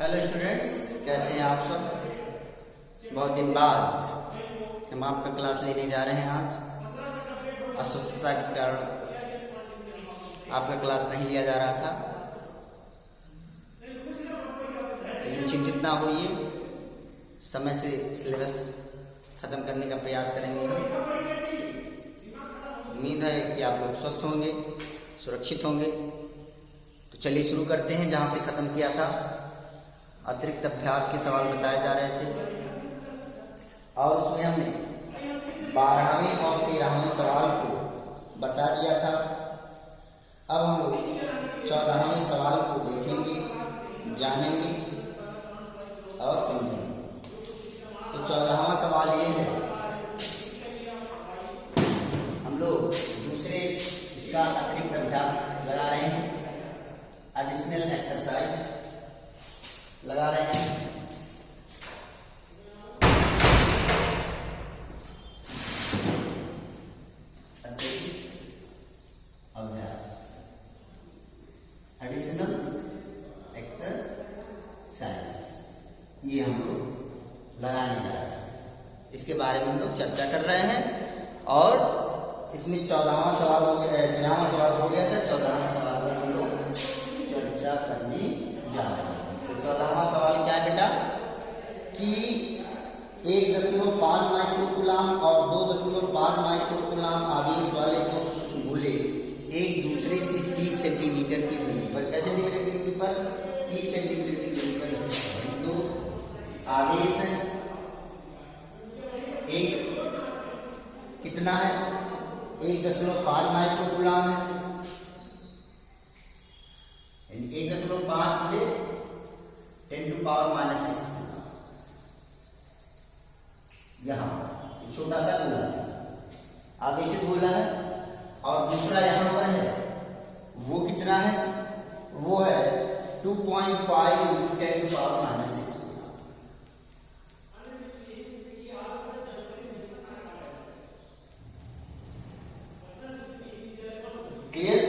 Hello students, कैसे हैं आप सब। बहुत दिन बाद हम आपका क्लास लेने जा रहे हैं। आज अस्वस्थता के कारण आपका क्लास नहीं लिया जा रहा था, लेकिन चिंतित ना होइए, समय से सिलेबस खत्म करने का प्रयास करेंगे। उम्मीद है कि आप लोग स्वस्थ होंगे, सुरक्षित होंगे। तो चलिए शुरू करते हैं जहाँ से खत्म किया था। अतिरिक्त अभ्यास के सवाल बताए जा रहे थे और उसमें हमने 12वें और 13वें सवाल को बता दिया था। अब हम लोग 14वें सवाल को देखेंगे, जानेंगे और समझेंगे। तो 14वां सवाल ये है, हम लोग दूसरे इसका अतिरिक्त अभ्यास लगा रहे हैं, एडिशनल एक्सरसाइज लगा रहे हैं। अभ्यास एडिशनल एक्सरसाइज ये हम लोग लगाने जा रहे हैं। इसके बारे में हम लोग चर्चा कर रहे हैं और इसमें 14वां सवाल हो गया, 13वां सवाल हो गया था। 14वां सवाल में हम लोग चर्चा करने जा रहे हैं। 14वां सवाल क्या है बेटा कि 1.5 माइक्रोकूलाम और 2.5 माइक्रोकूलाम आवेश वाले दो सूक्ष्म गोले एक दूसरे से 30 सेंटीमीटर की दूरी पर, कैसे सेंटीमीटर की दूरी पर, 30 सेंटीमीटर की दूरी पर दो आवेश है। एक कितना है, 1.5 माइक्रोकूलाम है, 1.5 10⁻⁻⁶ यहाँ छोटा सा गोला है, आवेशित गोला है। और दूसरा यहाँ पर है, वो कितना है, वो है 2.5 × 10⁻⁶। क्लियर।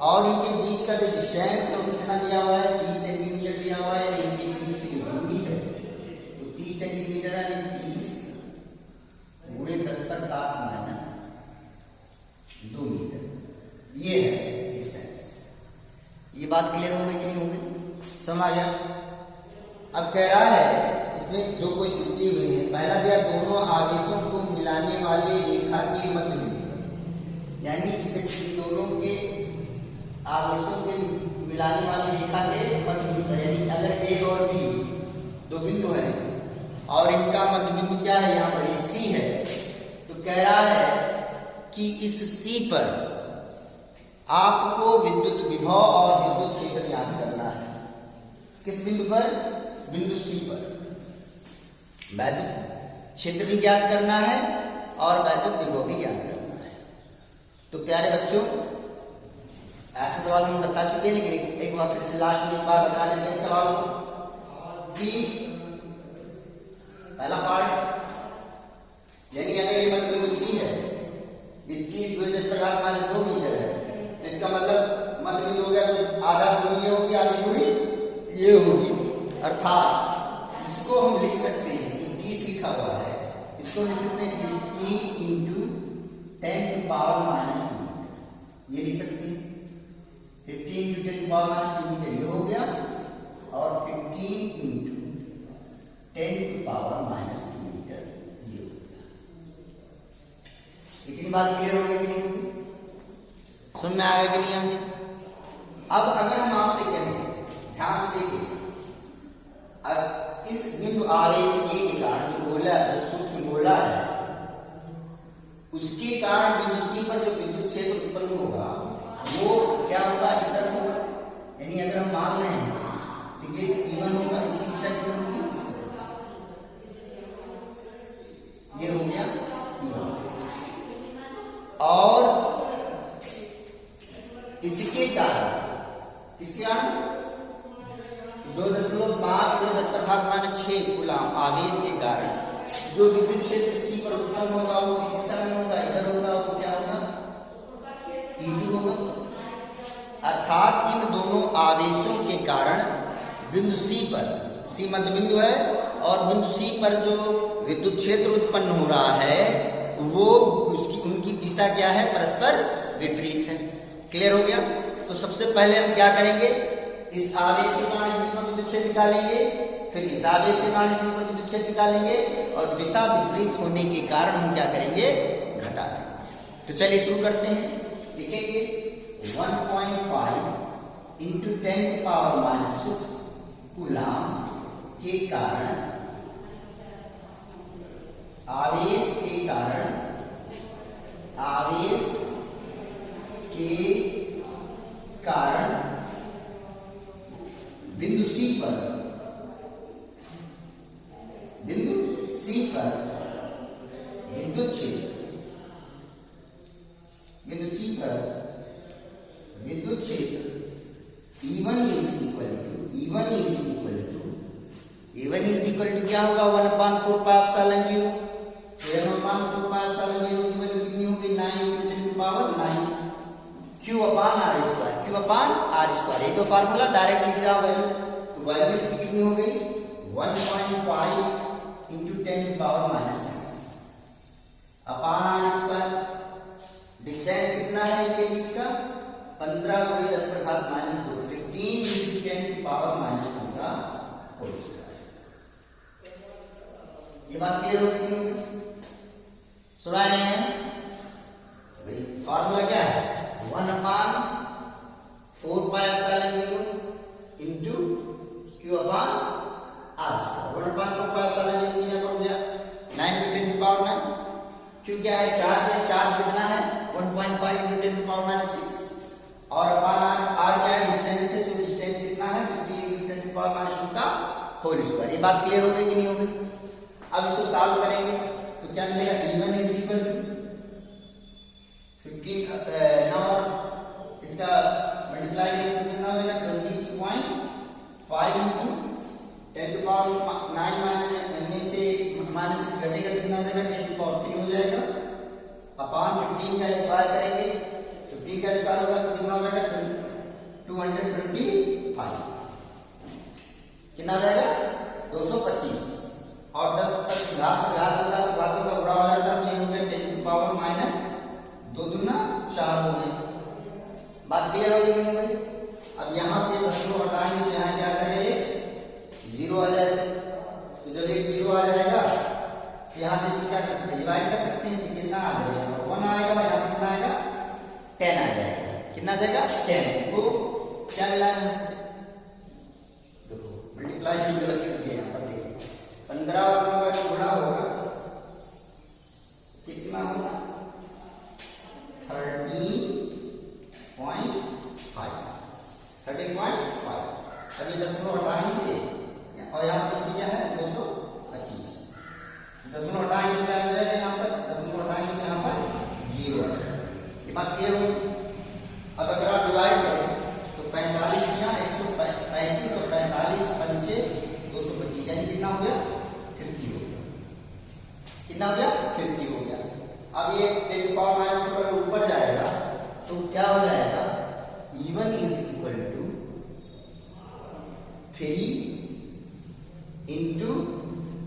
और इनके बीच का जो डिस्टेंस है वो कितना दिया हुआ है, 30 सेंटीमीटर दिया हुआ है। इनके बीच की दूरी है तो 30 सेंटीमीटर है, 30 × 10⁻² मीटर, ये है डिस्टेंस। ये बात क्लियर हो गई कि नहीं हो गई, समझ गया। अब कह रहा है इसमें दो क्वेश्चन दिए हुए हैं। पहला दिया, दोनों आवेशों को मिलाने वाले रेखा के मध्य बिंदु, यानी इसे दोनों के आवेशों के मिलाने वाली रेखा के मध्य बिंदु, यानी अगर ए और बी दो बिंदु हैं और इनका मध्य बिंदु क्या है, यहाँ पर ये सी है, तो कह रहा है कि इस सी पर आपको विद्युत विभव और विद्युत क्षेत्र ज्ञात करना है। किस बिंदु पर, बिंदु सी पर वैद्युत क्षेत्र भी ज्ञात करना है और वैद्युत विभव भी ज्ञात करना है। तो प्यारे बच्चों, ऐसे सवाल हम बता चुके हैं, लेकिन एक बार फिर से लास्ट में एक बार बता देते हैं सवाल कि पहला पार्ट, यानी अगर ये मध्य बिंदु सी है, ये 30 × 10⁻² मीटर है, तो इसका मतलब मध्य बिंदु हो गया, तो आधा दूरी ये होगी, आधी दूरी ये होगी। अर्थात इसको हम लिख सकते हैं कि 30 लिखा हुआ है, इसको लिख सकते हैं 15 × 10⁻², ये लिख सकते हैं। 15 × 10⁻² मीटर ये हो गया और 15 × 10⁻² मीटर ये हो गया। इतनी बात क्लियर हो गई कि नहीं? सुन में आएगा कि नहीं आगे? अब अगर हम आपसे कहें, ध्यान से देखिए, इस बिंदु आवेश ए के कारण जो गोला, जो सूक्ष्म गोला है, उसके कारण बिंदु सी पर जो विद्युत क्षेत्र उत्पन्न होगा वो क्या होगा, इस तरफ होगा। यानी अगर हम मान रहे हैं तो ये E1 होगा, इसकी दिशा किधर होगी, ये हो गया E1। और इसके कारण, किसके कारण, 2.5 × 10⁻⁶ कूलाम आवेश के कारण जो विद्युत क्षेत्र सी पर उत्पन्न होगा वो किस दिशा में होगा, इधर होगा। वो क्या होगा, E2 होगा। अर्थात इन दोनों आवेशों के कारण बिंदु सी पर, सी मध्य बिंदु है और बिंदु सी पर जो विद्युत क्षेत्र उत्पन्न हो रहा है वो उनकी दिशा क्या है, परस्पर विपरीत है। क्लियर हो गया? तो सबसे पहले हम क्या करेंगे, इस आवेश के कारण इस पर विद्युत क्षेत्र निकालेंगे, फिर इस आवेश के कारण इस पर विद्युत क्षेत्र निकालेंगे और दिशा विपरीत होने के कारण हम क्या करेंगे, घटा देंगे। तो चलिए शुरू करते हैं। लिखेंगे 1.5 इंटू 10⁻⁶ कूलाम के कारण, आवेश के कारण, आवेश के कारण बिंदु सी पर, बिंदु सी पर विद्युत क्षेत्र, बिंदु सी पर विद्युत क्षेत्र E1 इज इक्वल टू क्या होगा, 1/4πε0। तो 1/4πε0 की वैल्यू कितनी होगी, 9 × 10⁻⁹ Q/r²। ये तो फार्मूला डायरेक्ट लिख रहा वैल्यू, तो वैल्यू इसकी कितनी हो गई, 1.5 × 10⁻⁶ r²। डिस्टेंस कितना है इनके बीच का, 15 × 10⁻², 15 × 10⁻⁻² का होल स्क्वायर। ये बात क्लियर हो गई? सुना रहे हैं भाई? फार्मूला क्या है, 1/4πε0 इंटू Q/r²। 1/4πε0 कितना हो गया, 9 × 10⁻⁹। Q क्या है, चार्ज है, चार्ज कितना है, 1.5 × 10⁻⁶। और r क्या है, डिस्टेंस है, जो डिस्टेंस कितना है, 15 × 10⁻² का होल स्क्वायर। ये बात क्लियर हो गई कि नहीं हो गई? अब इसको सॉल्व करेंगे तो क्या मिलेगा, E1 इज इक्वल टू 15, इसका मल्टीप्लाई करेंगे तो कितना होगा, 20.5 इंटू 10⁻⁹ में से -6 घटेगा, कितना हो जाएगा, 10⁻3 हो जाएगा। अपॉन 15 का स्क्वायर करेंगे, 15 का स्क्वायर होगा तो कितना हो जाएगा, 225। कितना हो जाएगा, 225। और 10 पर घात होगा तो घातों का गुणा हो जाता है, तो ये हो गया 10⁻−2 दूना 4 हो गया। बात क्लियर हो गई? अब यहां से दशमलव हटाएंगे तो यहाँ क्या आ जाएगा, 0 आ जाएगा। तो जब एक 0 आ जाएगा तो यहाँ से इसको क्या कर सकते हैं, डिवाइड कर सकते हैं। तो कितना आ जाएगा, 1 आएगा, यहाँ कितना आएगा, 10 आ जाएगा। कितना आ जाएगा, 10। तो क्या मिला है, देखो मल्टीप्लाई की गलत कीजिए, यहाँ पर देखिए 15 और 9 का गुणा होगा, कितना होगा, 13.5। अभी 10 हटाएंगे और यहाँ पर क्या है, 225। 10 हटाएंगे तो क्या हो जाएगा, यहाँ पर 10 हटाएंगे तो यहाँ पर 0 आ जाएगा। ये बात क्लियर होगी? अब अगर आप डिवाइड करें तो 45 यहाँ 135 और 45 पंचे 225, यानी कितना हो गया, 50 हो गया। कितना हो गया, 50 हो गया। अब ये 10⁻⁻² ऊपर जाएगा तो क्या हो जाएगा, E1 is equal to 3 into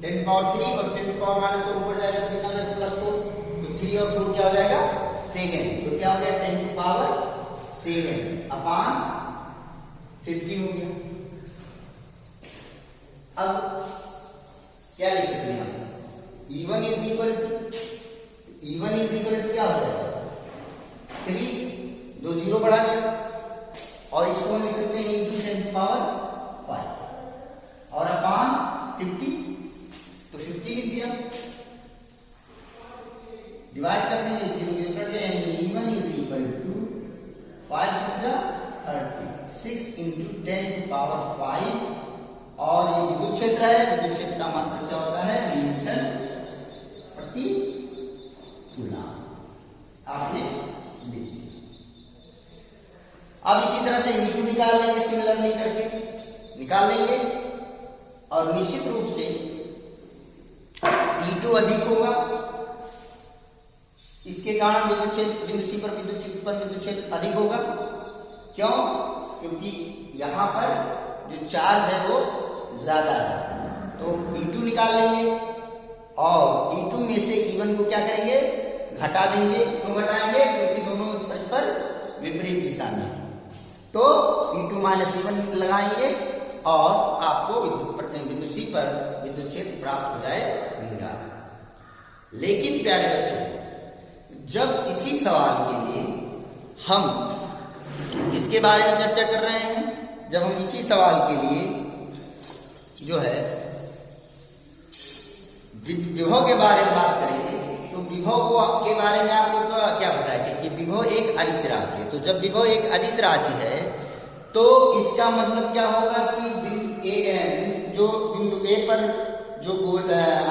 10⁻3 और 10⁻⁻4 ऊपर जाएगा तो कितना हो जाएगा, +4। तो 3 और 4 क्या हो जाएगा, 7। तो क्या हो गया, 10⁻7 अपॉन 50 हो गया। अब क्या लिख सकते हैं, E1 इज इक्वल टू क्या हो जाएगा, 3, 2 0 बढ़ा दिया और इसको लिख सकते हैं इंटू 10⁻5 और अपॉन 50। तो 50 लिख दिया, डिवाइड करने से 0 कट गया, यानी E1 is equal to 5 6 36 into 10⁻5। और ये विद्युत क्षेत्र है, विद्युत क्षेत्र का मान क्या होता है, न्यूटन प्रति कूलम। आपने लिख दिया। अब इसी तरह से E2 निकाल लेंगे, सिमिलरली करके निकाल लेंगे और निश्चित रूप से E2 अधिक होगा। इसके कारण विद्युत क्षेत्र बिंदु सी पर विद्युत क्षेत्र अधिक होगा। क्यों? क्योंकि यहां पर जो चार्ज है वो ज्यादा है, तो E2 निकाल लेंगे और E2 में से E1 को क्या करेंगे, घटा देंगे। क्यों घटाएंगे, क्योंकि दोनों परस्पर विपरीत दिशा में, तो E2 माइनस E1 लगाएंगे और आपको बिंदु C पर विद्युत क्षेत्र प्राप्त हो जाएगा। लेकिन प्यारे बच्चों, जब इसी सवाल के लिए हम किसके बारे में चर्चा कर रहे हैं, जब हम इसी सवाल के लिए जो है विभव के बारे में बात करेंगे, तो विभव के बारे में आपको क्या पता है कि विभव एक अदिश राशि है। तो जब विभव एक अदिश राशि है तो इसका मतलब क्या होगा कि बिंदु ए पर जो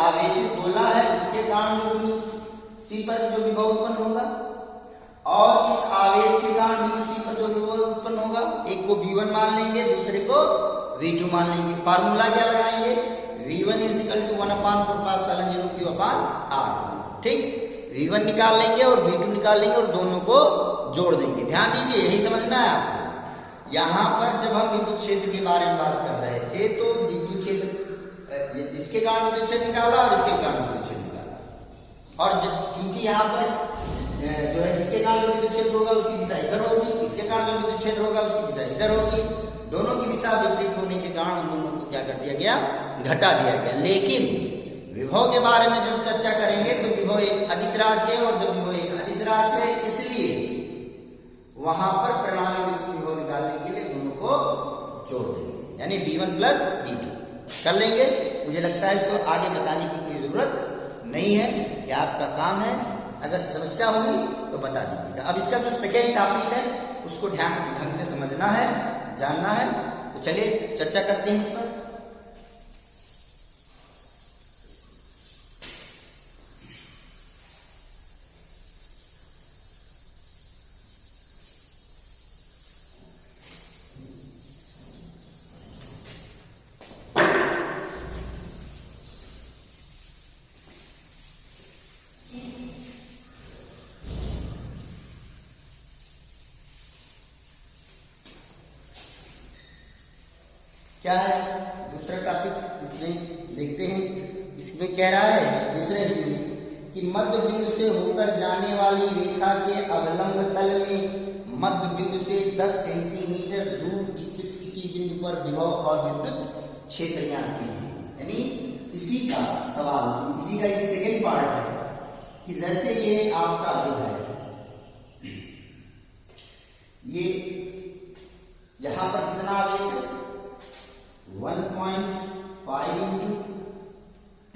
आवेशित गोला है उसके कारण जो बिंदु सी पर जो विभव उत्पन्न होगा, और इस आवेश के कारण बिंदु सी पर जो विभव उत्पन्न होगा, एक को V1 मान लेंगे, दूसरे को V2 मान लेंगे। फार्मूला क्या लगाएंगे, V1 = 1/4π0 Q/R। ठीक, V1 निकाल लेंगे और V2 निकाल लेंगे और दोनों को जोड़ देंगे। ध्यान दीजिए, यही समझना है आपको। यहाँ पर जब हम विद्युत क्षेत्र के बारे में बात कर रहे थे तो विद्युत क्षेत्र, इसके कारण विद्युत क्षेत्र निकाला और इसके कारण विद्युत क्षेत्र निकाला, और चूंकि यहाँ पर जो है इसके कारण जो विद्युत क्षेत्र होगा उसकी दिशा इधर होगी, इसके कारण जो विद्युत क्षेत्र होगा उसकी दिशा इधर होगी। दोनों की दिशा विपरीत होने के कारण उन दोनों को क्या कर दिया गया, घटा दिया गया। लेकिन विभव के बारे में जब चर्चा करेंगे तो विभव एक अदिश राशि है, और जब विभव एक अदिश राशि है इसलिए वहां पर परिणामी विद्युत विभव निकालने के लिए दोनों को जोड़ देंगे, यानी V1 + V2 कर लेंगे। मुझे लगता है इसको आगे बताने की कोई जरूरत नहीं है, कि आपका काम है, अगर समस्या होगी तो बता दीजिएगा। अब इसका जो सेकेंड टॉपिक है उसको ढंग से समझना है, जानना है, तो चलिए चर्चा करते हैं इस पर। क्या है दूसरा टॉपिक, इसमें देखते हैं। इसमें कह रहा है दूसरे में कि मध्य बिंदु से होकर जाने वाली रेखा के अवलंब तल में मध्य बिंदु से 10 सेंटीमीटर दूर स्थित किसी बिंदु पर विभव और विद्युत क्षेत्र ज्ञात है। यानी इसी का सवाल, इसी का एक सेकेंड पार्ट है कि जैसे ये आपका जो है ये यहां पर कितना आवेश है, 1.5 ×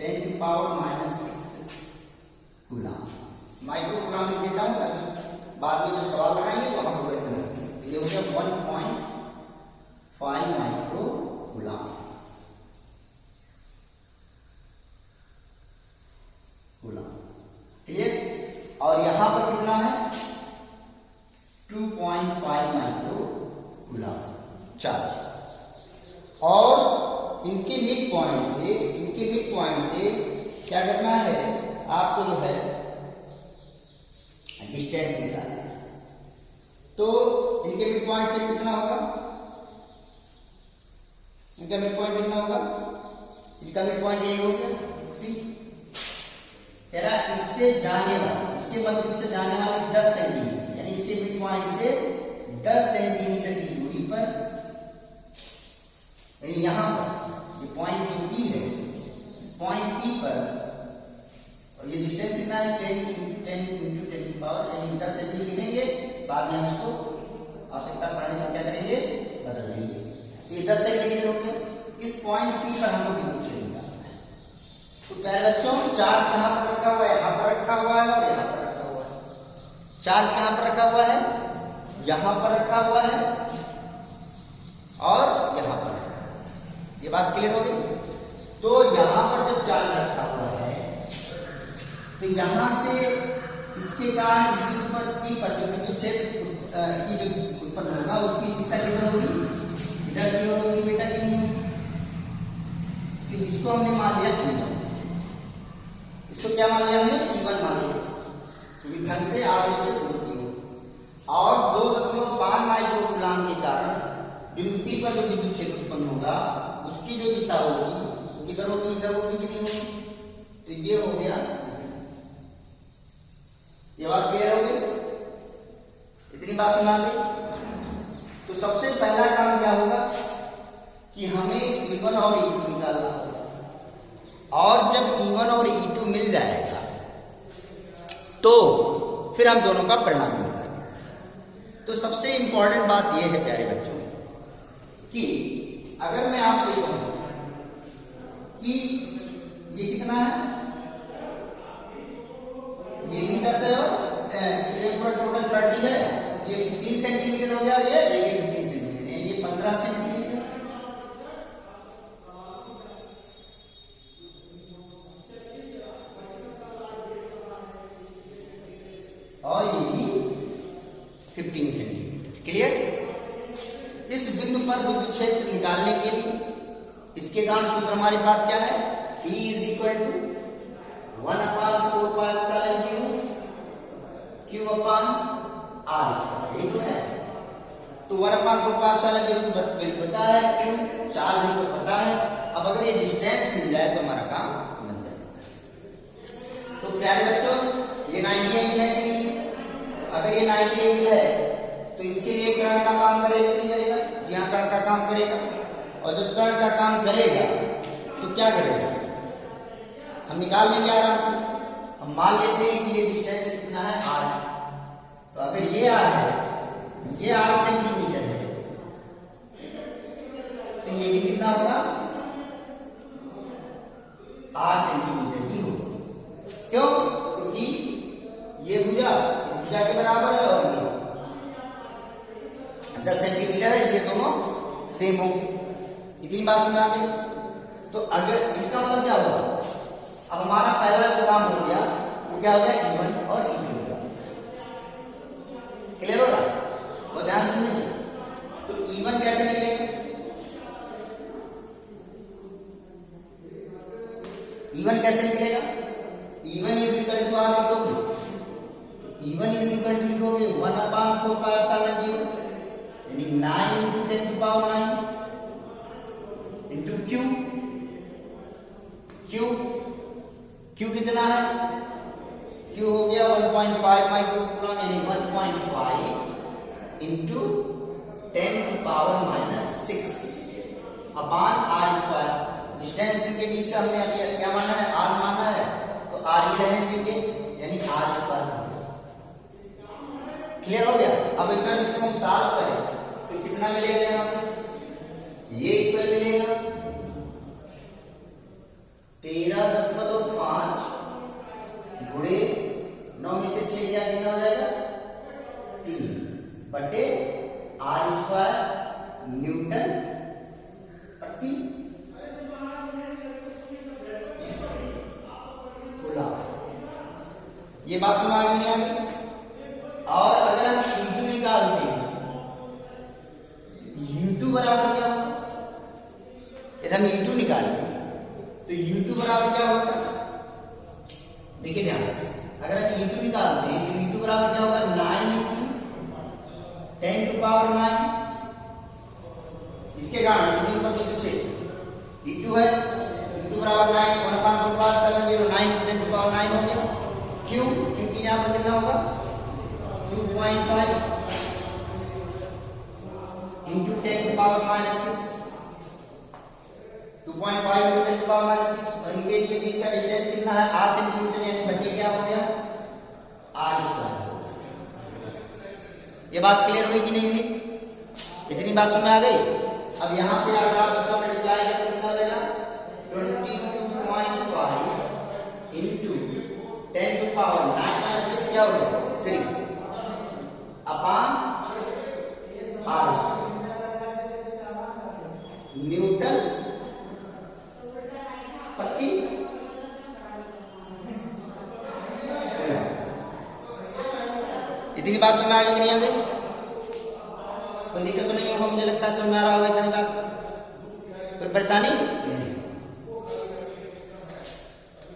10⁻⁻�6 कूलम। माइक्रो कूलम में देता हूं ताकि बाद में जो सवाल लगाएंगे तो हम वो करेंगे। ये हो गया 1.5 माइक्रो कूलम। क्लियर, और यहां पर कितना है 2.5 माइक्रो कूलम चार्ज। और इनके मिड पॉइंट से क्या करना है आपको, जो है डिस्टेंस निकालना है। तो इनके मिड पॉइंट से कितना होगा, इनका मिड पॉइंट कितना होगा, इनका मिड पॉइंट ये हो गया सी। तेरा इससे जाने वाला, इसके मध्य से जाने वाले 10 सेंटीमीटर, यानी इसके मिड पॉइंट से 10 सेंटीमीटर की दूरी पर, यहां पर ये पॉइंट जो P है, इस पॉइंट P पर, और ये डिस्टेंस कितना है 10 × 10 पावर, यानी 10 सेंटीमीटर लिखेंगे, बाद में हम इसको आवश्यकता पड़ने पर क्या करेंगे, बदल लेंगे। ये 10 सेंटीमीटर हो गया। इस पॉइंट P पर हमको विद्युत क्षेत्र निकालना है। तो प्यारे बच्चों, चार्ज कहां पर रखा हुआ है, यहां पर रखा हुआ है और यहां पर रखा हुआ है। चार्ज कहां पर रखा हुआ है, यहां पर रखा हुआ है और यहां पर। ये बात क्लियर हो गई। तो यहां पर जब चार्ज रखा हुआ है तो यहां से इसके कारण इस बिंदु पर P पर जो विद्युत क्षेत्र की जो उत्पन्न होगा उसकी दिशा किधर होगी, इधर की ओर होगी बेटा, की नहीं होगी। तो इसको हमने मान लिया E1, इसको क्या मान लिया हमने, E1 मान लिया, क्योंकि घन से आवेश से दूर की ओर। और 2.5 माइक्रो कूलम के कारण बिंदु P पर जो विद्युत क्षेत्र उत्पन्न होगा होगा उसकी जो दिशा होगी किधर होगी, इधर होगी कि नहीं होगी? तो ये हो गया, ये बात क्लियर हो गई? इतनी बात सुना दी। तो सबसे पहला काम क्या होगा कि हमें E1 और E2 निकालना होगा, और जब E1 और E2 मिल जाएगा तो फिर हम दोनों का परिणाम निकालेंगे। तो सबसे इंपॉर्टेंट बात यह है प्यारे बच्चों कि अगर मैं आपसे कहूं कि ये कितना है, ये भी 10 है और ये पूरा टोटल 30 है, ये 15 सेंटीमीटर हो गया, ये भी 15 सेंटीमीटर है, ये 15 सेंटीमीटर, और ये भी 15 सेंटीमीटर। क्लियर? इस बिंदु पर विद्युत क्षेत्र निकालने के लिए इसके कारण सूत्र हमारे पास क्या है, E is equal to 1/4π0 Q upon R, यही तो है। तो 1/4π0 तो पता है, Q चार्ज हमको पता है। अब अगर ये डिस्टेंस मिल जाए तो हमारा काम बन जाएगा। तो प्यारे बच्चों ये 90 एंगल है कि नहीं? अगर ये 90 एंगल है तो इसके लिए कर्ण का काम करेगा नहीं करेगा? यहाँ कर्ण का काम करेगा, और जब कर्ण का काम करेगा तो क्या करेगा, हम निकाल लेंगे आराम से। हम मान लेते हैं कि ये डिस्टेंस कितना है, R। तो अगर ये R है, ये R सेंटीमीटर है, तो ये भी कितना होगा, R सेंटीमीटर ही होगा। क्यों? क्योंकि ये भुजा इस भुजा के बराबर है और ये 10 सेंटीमीटर है, ये दोनों सेम हो। इतनी बात सुना गई। तो अगर इसका मतलब क्या होगा, अब हमारा पहला जो काम हो गया वो क्या हो गया, E1 और E2 का। क्लियर हो रहा? तो ध्यान सुनिए। तो E1 कैसे मिलेगा, E1 कैसे मिलेगा, E1 इज इक्वल टू आप लिखोगे, E1 इज इक्वल टू लिखोगे 1/4π0 यानी 9 × 10⁹ इंटू Q कितना है, Q हो गया 1.5 माइक्रो कूलम, यानी 1.5 इंटू 10⁻⁻6 अपान R²। डिस्टेंस के बीच का हमने अभी क्या माना है, R माना है, तो R ही रहने दीजिए, यानी R²। क्लियर हो गया? अब अगर इसको हम सॉल्व करें तो कितना मिलेगा, यहां से ये इक्वल मिलेगा 13.5 गुणे 9 में से 6 गया, कितना हो जाएगा, 3/R² न्यूटन प्रति कूलम। ये बात सुना आगे नहीं आगे? और अगर हम E2 निकालते हैं, U2 बराबर क्या होगा, यदि हम E2 निकालते हैं तो U2 बराबर क्या होगा, देखिए ध्यान से। अगर हम E2 निकालते हैं तो E2 बराबर क्या होगा, 9 × 10⁹ इसके कारण E2 पर कुछ से E2 है, E2 बराबर 9 1/4π0 9 × 10⁹ हो गया। क्यों? क्योंकि यहाँ पर कितना होगा, 2.5 इंटू 10⁻⁻6 2.5 इंटू 10⁻⁻6 और इनके बीच का डिस्टेंस कितना है, 8 सेंटीमीटर, यानी बटे क्या हो गया, R²। ये बात क्लियर हुई कि नहीं हुई? इतनी बात समझ आ गई? अब यहां से अगर आप इसका मल्टीप्लाई करें तो कितना देगा, 22.5 इंटू 10⁻⁹ क्या हो गया, 3 अपान R न्यूटन प्रति। इतनी बात समझ आ गई कि नहीं आ गई? कोई दिक्कत तो नहीं होगा, मुझे लगता है समझ आ रहा होगा इतनी बात, कोई परेशानी नहीं।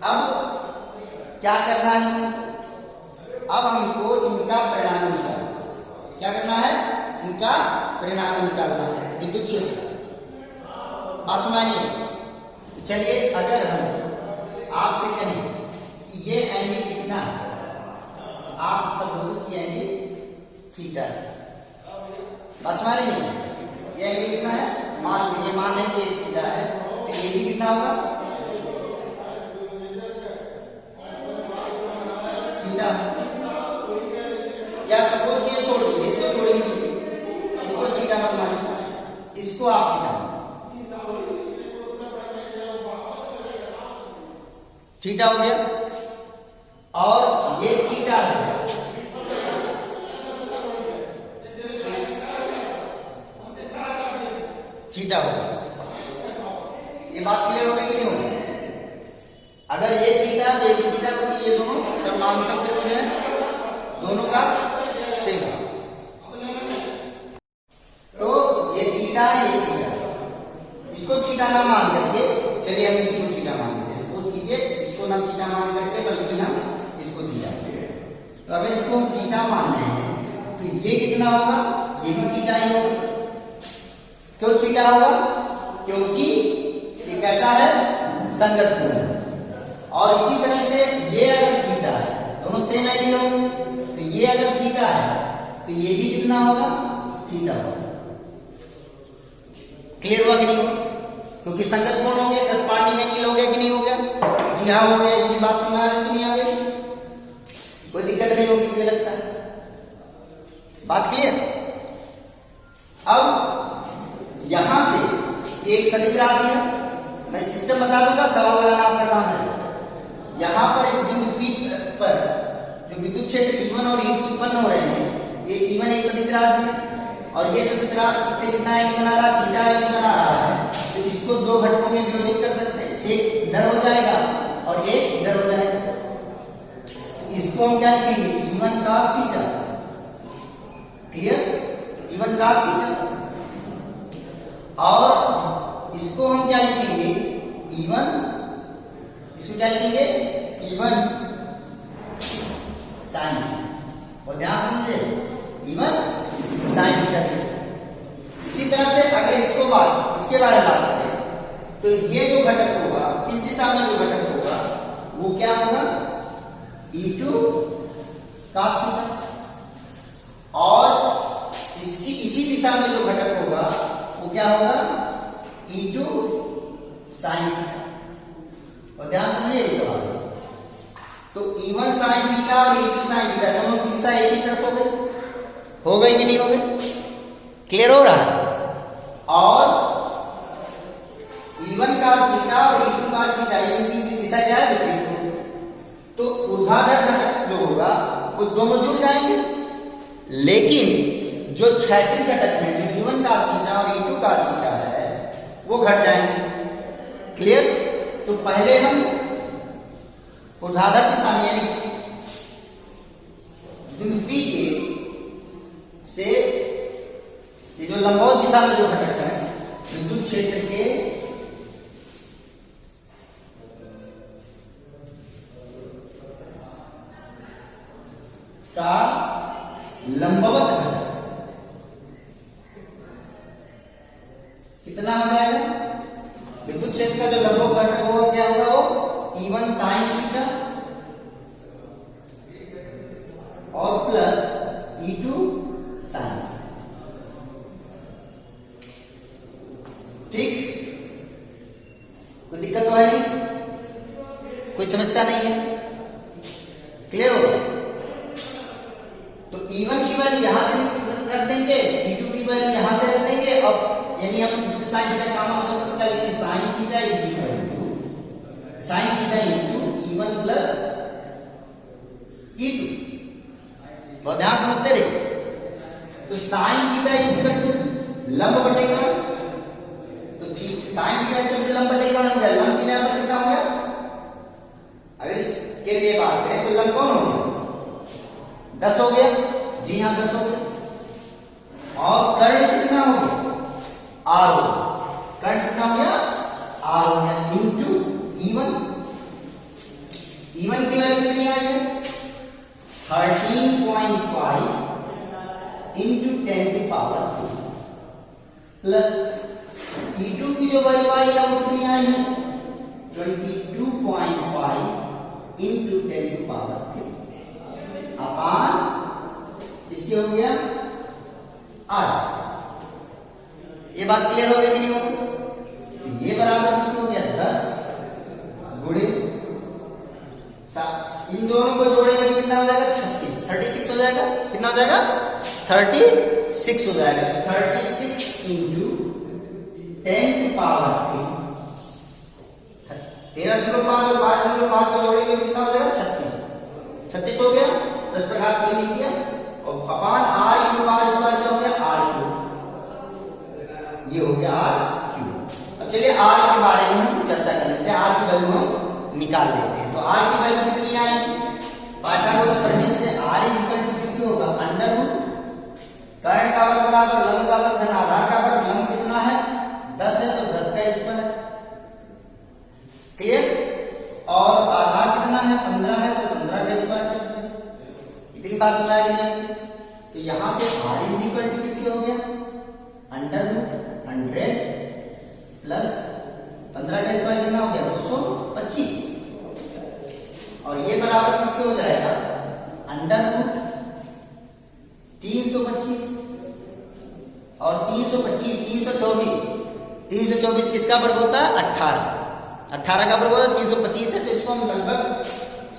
अब क्या करना है, अब हमको इनका परिणाम निकालना है। क्या करना है, इनका परिणाम निकालना है विद्युत क्षेत्र। आसमानी। चलिए अगर हम आपसे कहें कि ये एंगल कितना है, आप तब बोलो कि एंगल थीटा है। आसमानी नहीं, ये एंगल कितना है, मान लीजिए, मान लें कि ये थीटा है, तो ये भी कितना होगा, थीटा। या सपोज ये छोड़ दीजिए, इसको छोड़ दीजिए, इसको थीटा मत मानिए, इसको आप थीटा, थीटा हो गया। और ये थीटा है, थीटा हो गया। ये बात क्लियर हो गई कि नहीं होगी? अगर ये थीटा तो ये थीटा होगी, ये दोनों समांतर त्रिभुज है, दोनों का सेम। तो ये थीटा है, ये थीटा, इसको थीटा ना मान करके, चलिए हम इसी को थीटा मान लेते हैं। सपोज कीजिए इसको ना थीटा मान करके, बल्कि हम इसको थीटा। तो अगर इसको हम थीटा मान रहे हैं तो ये कितना होगा, ये भी थीटा ही होगा। क्यों थीटा होगा? क्योंकि ये कैसा है, संगत कोण है। और इसी तरह से ये अगर थीटा है, दोनों सेम एंगल होंगे, तो ये अगर थीटा है तो ये भी कितना होगा, थीटा होगा। क्लियर हुआ कि नहीं? क्योंकि संगत कोण हो गया, करस्पॉन्डिंग एंगल हो गया कि नहीं हो गया? जी हाँ हो गया। ये बात सुना है कि नहीं आ गई? कोई दिक्कत नहीं होगी मुझे लगता है। बात क्लियर? अब यहां से एक सदिश राशि है, मैं सिस्टम बता दूंगा, सवाल बनाना आपका काम है। यहां पर इस बिंदु P पर जो विद्युत क्षेत्र E1 और E2 उत्पन्न हो रहे हैं, ये E1 एक सदिश राशि है और ये सदिश राशि से कितना एंगल बना रहा है, थीटा एंगल बना रहा है। तो इसको दो घटकों में विभाजित कर सकते हैं, एक इधर हो जाएगा और एक इधर हो जाएगा। इसको हम क्या लिखेंगे, E1 cos theta. Clear? E1 cos theta. और इसको हम क्या लिखेंगे, E1, इसको क्या लिखेंगे, E1 sin थीटा। और ध्यान समझे, E1 sin थीटा। इसी तरह से अगर इसके बारे में बात करें तो ये जो घटक होगा, इस दिशा में जो घटक होगा वो क्या होगा, E2 cos थीटा। और इसकी इसी दिशा में जो घटक होगा वो क्या होगा, E2 sin थीटा। और ध्यान समझिए इस सवाल। तो E1 sin थीटा और E2 sin थीटा दोनों की दिशा एक ही तरफ हो गई कि नहीं हो गई? क्लियर हो रहा है? और E1 cos थीटा और E2 cos थीटा, इनकी दिशा क्या है, विपरीत होगी। तो ऊर्ध्वाधर घटक जो होगा वो दोनों जुड़ जाएंगे, लेकिन जो क्षैतिज घटक है, जो E1 cos थीटा और E2 cos थीटा है, वो घट जाएंगे। क्लियर? तो पहले हम ऊर्ध्वाधर दिशा में यानी बिंदु P के से ये जो लंबवत दिशा में जो घटक है, विद्युत क्षेत्र के का लंबवत घटक कितना हो जाएगा, विद्युत क्षेत्र का जो लंबवत घटक होगा क्या होगा, वो E1 sin थीटा और प्लस E2 sin। ठीक? कोई दिक्कत तो है नहीं, कोई समस्या नहीं है? क्लियर होगा? तो E1 की वैल्यू यहां से रख देंगे, E2 की वैल्यू यहां से रख देंगे। अब यानी हम इसमें साइन थीटा काम मतलब क्या लिखेंगे, sine theta is equal to sine theta into E1 plus E2। बहुत ध्यान समझते रहिए। तो sine theta is equal to लंब बटे कोण, तो sine theta is equal to लंब बटे कोण हो गया। लंब की जगह पर कितना हो गया, अगर इसके लिए बात करें तो लंब कौन हो गया, 10 हो गया। जी हाँ 10 हो गया। और कर्ण कितना हो गया, R हो गया। कर्ण कितना हो गया, R हो गया इंटू E1। E1 की वैल्यू कितनी आई है, 13.5 इंटू 10 की पावर 3 प्लस E2 की जो वैल्यू आई है वो कितनी आई है 22.5 into 10 to power 3 अपान इससे हो गया 8। ये बात क्लियर हो गया कि नहीं हो? ये बराबर किसको हो गया 10 गुणे इन दोनों को जोड़ेंगे तो कितना हो जाएगा 36 हो जाएगा। कितना हो जाएगा 36 हो जाएगा। 36 into 10 to power 3 1305 और 505 को जोड़ेंगे कितना हो जाएगा 36 हो गया। 10 पर घात 3 लिख दिया और अपान r into r इस बार क्या हो गया r क्यूब। ये हो गया r क्यूब। अब चलिए r के बारे में हम चर्चा कर लेते हैं। r की वैल्यू हम निकाल लेते हैं। तो r की वैल्यू कितनी आएगी पाइथागोरस प्रमेय से r किसकी होगा अंडर रूट कर्ण का वर्ग बराबर लंब का वर्ग धन आधार का वर्ग। लंब कितना है 10 है तो 10 का स्क्वायर है। क्लियर? और आधार कितना है 15 है तो 15 का स्क्वायर है। इतनी बात सुना है तो यहां से r किसकी हो गया अंडर रूट 100 प्लस 15 का स्क्वायर कितना हो गया 225 और ये बराबर किसके हो जाएगा अंडर रूट 325 और 324 किसका वर्ग होता है 18 का वर्ग होता है 325 है। तो इसको हम लगभग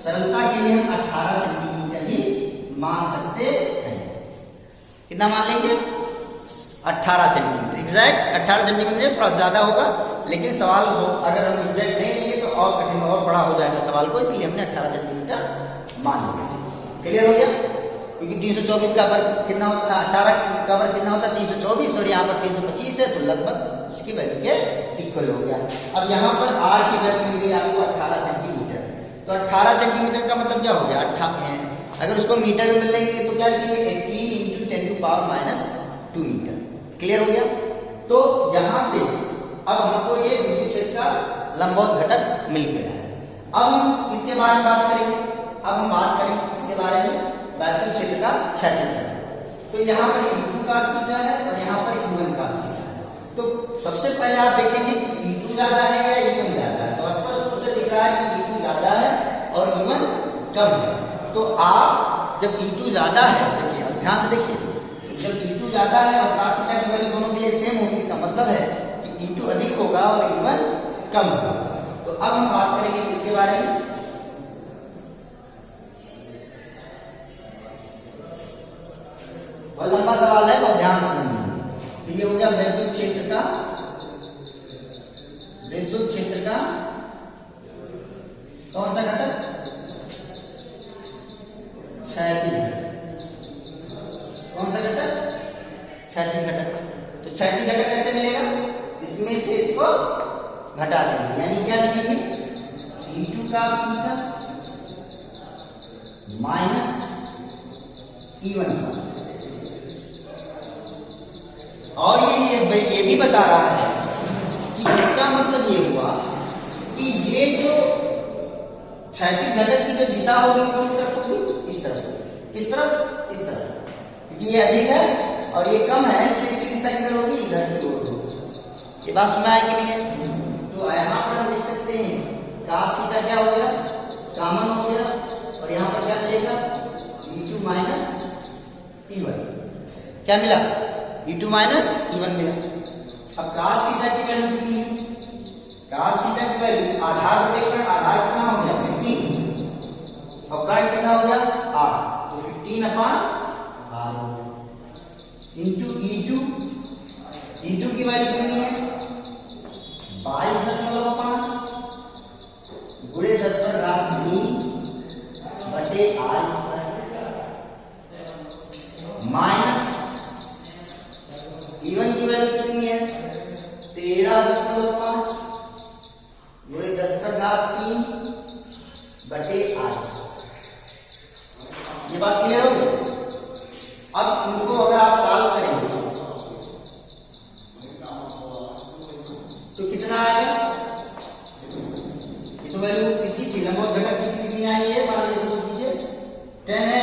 सरलता के लिए हम 18 सेंटीमीटर ही मान सकते हैं। कितना मान लेंगे 18 सेंटीमीटर एग्जैक्ट 18 सेंटीमीटर थोड़ा ज्यादा होगा लेकिन सवाल अगर हम एग्जैक्ट नहीं लेंगे तो और कठिन और बड़ा हो जाएगा सवाल को, इसलिए हमने 18 सेंटीमीटर मान लिया। क्लियर हो गया? क्योंकि 324 का वर्ग कितना होता है 18 का वर्ग कितना होता है 324 और यहाँ पर 325 है तो लगभग उसकी वैल्यू के इक्वल हो गया। अब यहाँ पर r की वैल्यू मिल गई आपको 18 सेंटीमीटर। तो 18 सेंटीमीटर का मतलब क्या हो गया अगर उसको मीटर में मिल लेंगे तो क्या लिखेंगे 18 into 10 to power minus 2 metre. Clear हो गया? तो यहाँ से अब हमको ये विद्युत क्षेत्र का लंबवत घटक मिल गया है। अब हम इसके बारे में बात करेंगे। अब हम बात करेंगे इसके बारे में विद्युत क्षेत्र का क्षैतिज घटक। तो यहाँ पर E2 का थीटा है और यहाँ पर E1 का थीटा है। तो सबसे पहले आप देखेंगे कि E2 ज्यादा है या E1 ज्यादा है। तो स्पष्ट रूप से दिख रहा है कि E2 ज्यादा है और E1 कम है। तो आप जब E2 ज्यादा है देखिए ध्यान से देखिए जब E2 ज्यादा है और cos थीटा की वैल्यू दोनों के लिए सेम होगी इसका मतलब है कि E2 अधिक होगा और E1 कम होगा। तो अब हम बात करेंगे किसके बारे में और लंबा सवाल है और ध्यान से सुनिए। तो ये हो गया विद्युत क्षेत्र का कौन सा घटक क्षैतिज घटक। कौन सा घटक क्षैतिज घटक। तो क्षैतिज घटक कैसे मिलेगा इसमें से इसको घटा देंगे यानी क्या लिखेंगे E2 का थीटा माइनस E1 का। और ये भी बता रहा है कि इसका मतलब ये हुआ कि ये जो क्षैतिज घटक की जो दिशा होगी वो किस तरफ होगी इस तरफ। किस तरफ इस तरफ क्योंकि ये अधिक है और ये कम है इसलिए इसकी दिशा किधर होगी इधर की ओर होगी। ये बात सुना है कि नहीं है? तो यहाँ पर हम देख सकते हैं cos थीटा क्या हो गया कॉमन हो गया और यहाँ पर क्या मिलेगा E2 माइनस E1 क्या मिला E2 माइनस E1 मिला। अब cos थीटा की वैल्यू कितनी है cos थीटा की वैल्यू आधार पर देखकर आधार कितना हो गया 15 और कर्ण कितना हो गया r तो 15 अपॉन r इंटू E2 की वैल्यू कितनी है 22.5 गुणे 10 पर घात 3 बटे r माइनस E1 की वैल्यू कितनी है 13.5 गुणे 10 पर घात 3 बटे r। ये बात क्लियर हो गई? अब इनको अगर आप सॉल्व करेंगे तो कितना आएगा ये तो वैल्यू किसकी थी लंबवत घटक की कितनी आई है मान लीजिए सोच लीजिए 10 है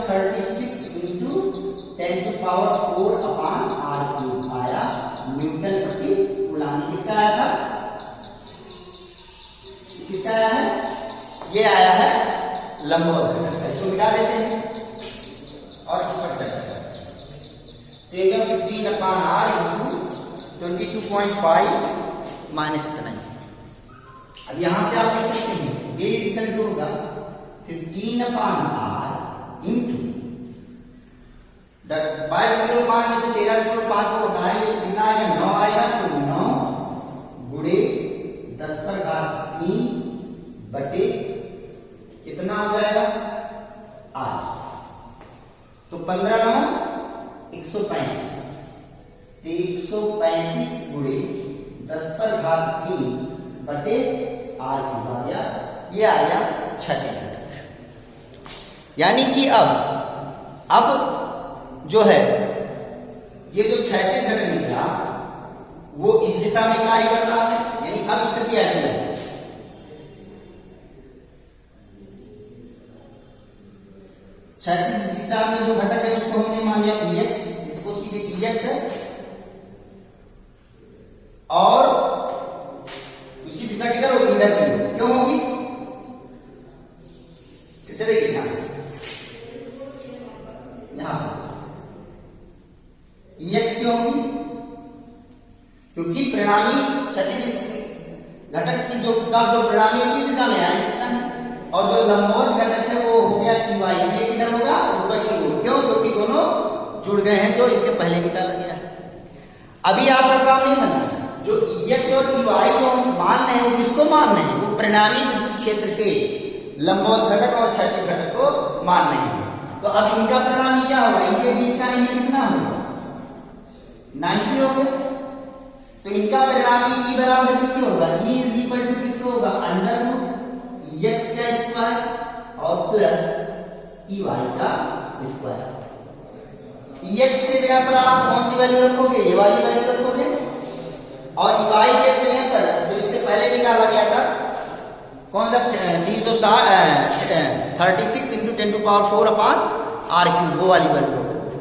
36 into 10 to power 4 upon r cube आया न्यूटन प्रति ये आया है लंबवत घटक, इसको मिटा देते हैं और इस पर चर्चा करते हैं। तो ये 15/r इंटू 22.5 माइनस इतना ही। अब यहां से आप देख सकते हैं ये इसका जो होगा 15/r इंटू 22.5 में से 13.5 को उठाएंगे तो कितना आएगा? 9 आएगा। तो 9 गुणे 10/3 बटे कितना हो जाएगा? 8। तो 15 135, 135 गुणे 10/3 बटे 8 आ गया। ये आ गया क्षैतिज घटक। यानी कि अब जो है ये जो क्षैतिज घटक निकला वो इस दिशा में कार्य कर रहा है, यानी अब स्थिति ऐसी है। क्षैतिज दिशा में जो घटक है उसको हमने मान लिया EX, इसको सीधे EX है और उसकी दिशा किधर होगी? इधर की। क्यों होगी? कैसे देखिए यहां से, यहां EX क्यों होगी? क्योंकि परिणामी क्षैतिज घटक की जो परिणामी की दिशा में है, इस दिशा में, और जो लंबवत घटक है वो हो गया EY। ये किधर होगा? ऊपर की ओर। क्यों? क्योंकि दोनों जुड़ गए हैं, जो इसके पहले निकाला गया है। अभी आपका काम नहीं बना, जो EX और EY जो मान रहे हैं वो किसको मान रहे हैं? वो परिणामी विद्युत क्षेत्र के लंबवत घटक और क्षैतिज घटक को मान रहे हैं। तो अब इनका परिणामी क्या होगा? इनके बीच का एंगल कितना होगा? 90 होगा। तो इनका परिणामी E बराबर किसको होगा? E इज इक्वल टू किसको होगा? अंडर रूट EX का स्क्वायर और प्लस EY का स्क्वायर। EX के जगह पर आप कौन सी वैल्यू रखोगे? ये वाली वैल्यू रखोगे। और EY के जगह पर जो इससे पहले निकाला गया था कौन सा? 36 इंटू 10⁴/r³ वो वाली वैल्यू रखोगे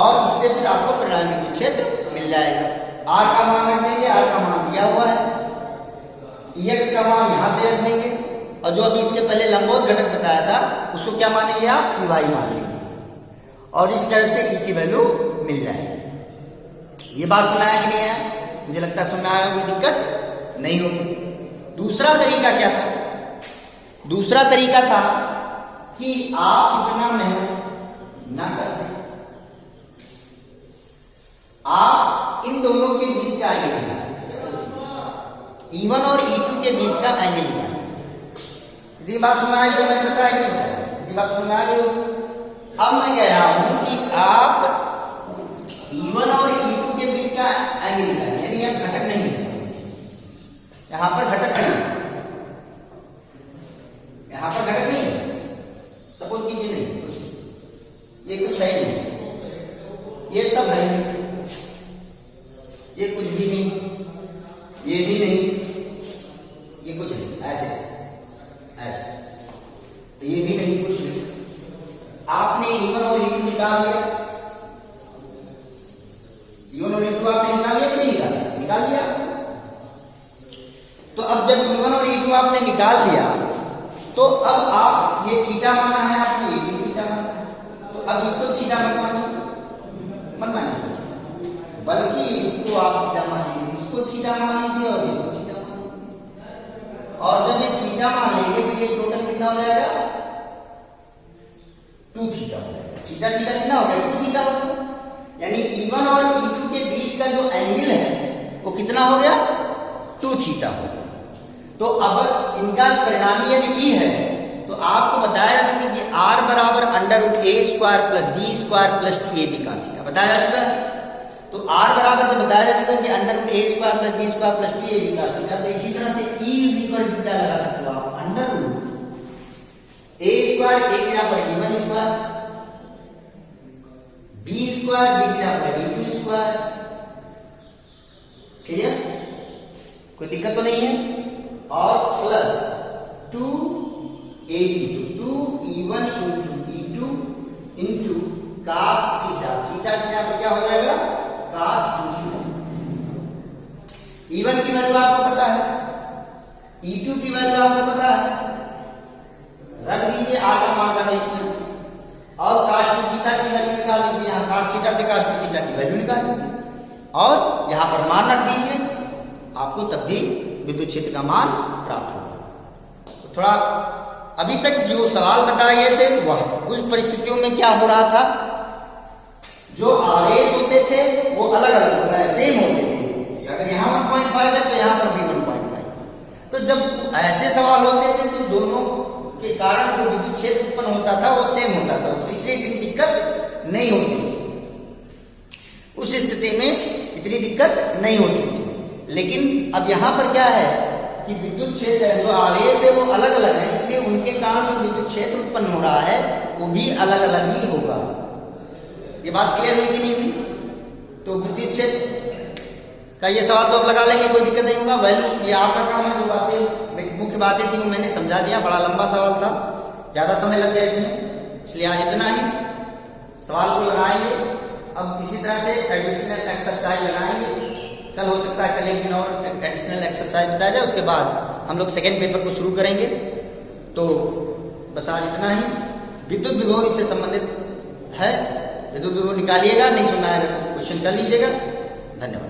और इससे फिर आपको परिणामी क्षेत्र मिल जाएगा। R का मान रख देंगे, R का मान दिया हुआ है। EX का मान यहां से रख देंगे और जो अभी इसके पहले लंबवत घटक बताया था उसको क्या मानेंगे आप? EY मान लेंगे और इस तरह से E की वैल्यू मिल जाएगी। ये बात सुनाया कि नहीं है? मुझे लगता है सुनाया, कोई दिक्कत नहीं होगी। दूसरा तरीका क्या था? दूसरा तरीका था कि आप इतना मेहनत ना करते, आप इन दोनों के बीच का एंगल निकालें, E1 और E2 के बीच का एंगल निकालें। यदि बात सुना आई तो मैंने बताया नहीं बताया, यदि बात सुना आई। अब मैं कह रहा हूं कि आप E1 और E2 के बीच का एंगल निकालें, यानी आप घटक नहीं है, यहां पर घटक नहीं, यहां पर घटक नहीं है। सपोज कीजिए नहीं कुछ, ये कुछ है नहीं, ये सब है नहीं, ये कुछ भी नहीं, ये भी नहीं, ये कुछ नहीं, ऐसे ऐसे, ये भी नहीं, कुछ नहीं। आपने E1 और E2 निकाल लिया, E1 और E2 आपने निकाल लिया कि नहीं निकाल लिया? निकाल लिया। तो अब जब E1 और E2 आपने निकाल लिया तो अब आप ये थीटा माना है आपने, ये भी थीटा माना है, तो अब इसको थीटा मत मानिए, बल्कि इसको आप थीटा मान लीजिए, इसको थीटा मान लीजिए और इसको थीटा मान लीजिए। और जब ये थीटा मान लेंगे तो ये टोटल कितना हो जाएगा? 2 थीटा हो जाएगा। थीटा थीटा कितना हो गया? 2 थीटा हो गया। यानी E1 और E2 के बीच का जो एंगल है वो कितना हो गया? 2 थीटा हो गया। तो अब इनका परिणामी यदि E है तो आपको बताया जा चुका कि R बराबर √a² + b² + 2ab का सीधा बताया जा चुका है। तो R बराबर जब बताया जा चुका है कि √a² + b² + 2ab का सीधा, तो इसी तरह से E इज इक्वल टू क्या लगा सकते हो आप? √a² एक यहाँ पर E1², b² b यहाँ पर b2²। क्लियर? कोई दिक्कत तो नहीं है? और plus 2ab, 2E1 into E2 into cos theta, theta के यहाँ पर क्या हो जाएगा? cos 2 theta. E1 की वैल्यू आपको पता है, E2 की वैल्यू आपको पता है, वैल्यू निकाल दीजिए और यहाँ पर मान रख दीजिए, आपको तब भी विद्युत क्षेत्र का मान प्राप्त होगा। तो थोड़ा अभी तक जो सवाल बताए गए थे वह उस परिस्थितियों में क्या हो रहा था, जो आवेश होते थे वो अलग अलग सेम होते थे। अगर यहाँ 1.5 है तो यहाँ पर भी 1.5। तो जब ऐसे सवाल होते थे तो दोनों के कारण जो विद्युत क्षेत्र उत्पन्न होता था वो सेम होता था, तो इसलिए इतनी दिक्कत नहीं होती थी। उस स्थिति में इतनी दिक्कत नहीं होती थी। लेकिन अब यहाँ पर क्या है कि विद्युत क्षेत्र जो आवेश है वो अलग अलग है, इसलिए उनके कारण जो विद्युत क्षेत्र उत्पन्न हो रहा है वो भी अलग अलग ही होगा। ये बात क्लियर हुई कि नहीं हुई? तो विद्युत क्षेत्र का ये सवाल तो आप लगा लेंगे, कोई दिक्कत नहीं होगा। वैल्यू ये आपका काम है, जो बातें मुख्य बातें थी वो मैंने समझा दिया। बड़ा लंबा सवाल था, ज्यादा समय लग गया इसमें, इसलिए आज इतना ही। सवाल को लगाएंगे, अब इसी तरह से एडिशनल एक्सरसाइज लगाएंगे। कल हो सकता है कल एक दिन और एडिशनल एक्सरसाइज बताया जाए, उसके बाद हम लोग सेकेंड पेपर को शुरू करेंगे। तो बस आज इतना ही। विद्युत विभव इससे संबंधित है, विद्युत विभव निकालिएगा, नहीं सुना है तो क्वेश्चन कर लीजिएगा। धन्यवाद।